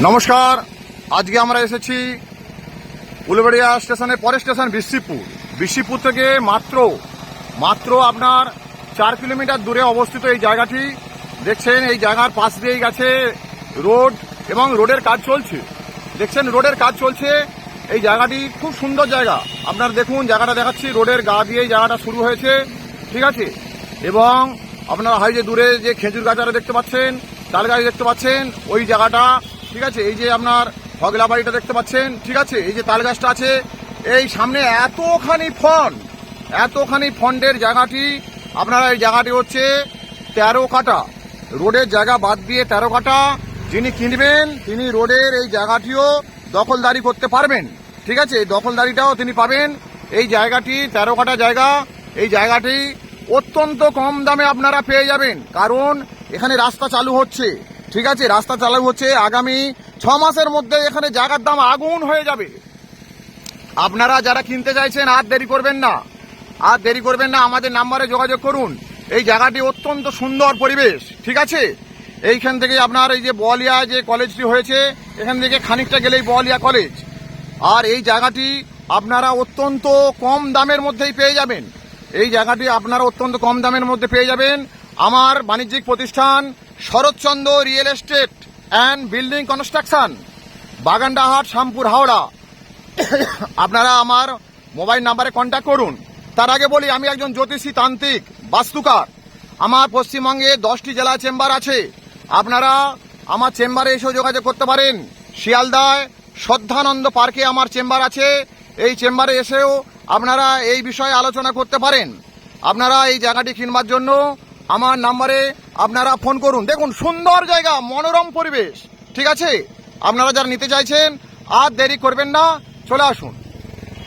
নমস্কার। আজকে আমরা এসেছি উলুবেড়িয়া স্টেশনের পরের স্টেশন বিশিপুর থেকে মাত্র আপনার 4 কিলোমিটার দূরে অবস্থিত এই জায়গাটি দেখছেন। এই জায়গার পাশ দিয়েই গেছে রোড এবং রোডের কাজ চলছে। দেখছেন রোডের কাজ চলছে। এই জায়গাটি খুব সুন্দর জায়গা। আপনারা দেখুন, জায়গাটা দেখাচ্ছি। রোডের গা দিয়েই জায়গাটা শুরু হয়েছে, ঠিক আছে। এবং আপনারা হয় যে দূরে যে খেজুর গাছটা দেখতে পাচ্ছেন, তাল গাছ দেখতে পাচ্ছেন, ওই জায়গাটা, ঠিক আছে। এই যে আপনার হগলা বাড়িটা দেখতে পাচ্ছেন, ঠিক আছে। এই যে তাল গাছটা আছে, এই সামনে এতখানি ফন্ডের জায়গাটি, আপনারা এই জায়গাটি হচ্ছে 13 কাঠা রোডের জায়গা বাদ দিয়ে 13 কাঠা। যিনি কিনবেন তিনি রোডের এই জায়গাটিও দখলদারি করতে পারবেন, ঠিক আছে। এই দখলদারিটাও তিনি পাবেন। এই জায়গাটি 13 কাঠা জায়গা। এই জায়গাটি অত্যন্ত কম দামে আপনারা পেয়ে যাবেন, কারণ এখানে রাস্তা চালু হচ্ছে, ঠিক আছে। রাস্তা চালু হচ্ছে, আগামী 6 মাসের মধ্যে এখানে জায়গার দাম আগুন হয়ে যাবে। আপনারা যারা কিনতে চাইছেন আর দেরি করবেন না, আমাদের নাম্বারে যোগাযোগ করুন। এই জায়গাটি অত্যন্ত সুন্দর পরিবেশ, ঠিক আছে। এইখান থেকে আপনার এই যে বলিয়া যে কলেজটি হয়েছে, এখান থেকে খানিকটা গেলেই বলিয়া কলেজ। আর এই জায়গাটি আপনারা অত্যন্ত কম দামের মধ্যেই পেয়ে যাবেন। এই জায়গাটি আপনারা অত্যন্ত কম দামের মধ্যে পেয়ে যাবেন। আমার বাণিজ্যিক প্রতিষ্ঠান Saratchandra real estate and building construction, Bagandahat, Shyampur, Howrah. আপনারা আমার মোবাইল নাম্বারে কন্ট্যাক্ট করুন। তার আগে বলি, আমি একজন জ্যোতিষী, তান্ত্রিক, বাস্তুকার। আমার পশ্চিমবঙ্গে 10টি জেলা চেম্বার আছে। আপনারা আমার চেম্বারে এসেও যোগাযোগ করতে পারেন। শিয়ালদায় শ্রদ্ধানন্দ পার্কে আমার চেম্বার আছে। এই চেম্বারে এসেও আপনারা এই বিষয়ে আলোচনা করতে পারেন। আপনারা এই জায়গাটি কিনবার জন্য আমার নাম্বারে আপনারা ফোন করুন। দেখুন সুন্দর জায়গা, মনোরম পরিবেশ, ঠিক আছে। আপনারা যারা নিতে চাইছেন আর দেরি করবেন না, চলে আসুন।